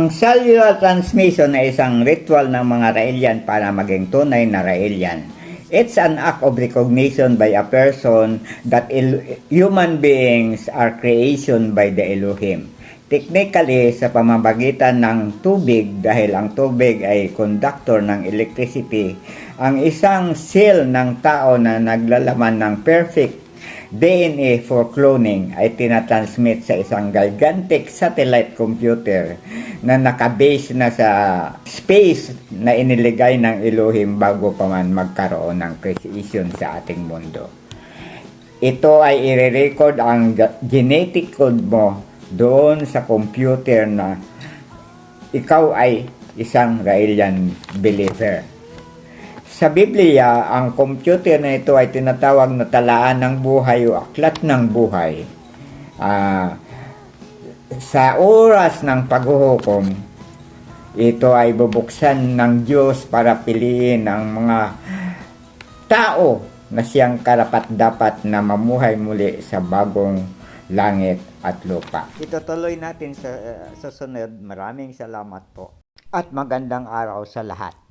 Ang cellular transmission ay isang ritual ng mga Raelian para maging tunay na Raelian. It's an act of recognition by a person that human beings are creation by the Elohim. Technically, sa pamamagitan ng tubig, dahil ang tubig ay conductor ng electricity, ang isang cell ng tao na naglalaman ng perfect DNA for cloning ay tinatransmit sa isang gigantic satellite computer na nakabase na sa space na iniligay ng Elohim bago pa man magkaroon ng creation sa ating mundo. Ito ay i-record ang genetic code mo doon sa computer na ikaw ay isang Raelian believer. Sa Biblia, ang computer na ito ay tinatawag na talaan ng buhay o aklat ng buhay. Sa oras ng paghuhukom, ito ay bubuksan ng Diyos para piliin ang mga tao na siyang karapat-dapat na mamuhay muli sa bagong langit at lupa. Itutuloy natin sa susunod. Maraming salamat po at magandang araw sa lahat.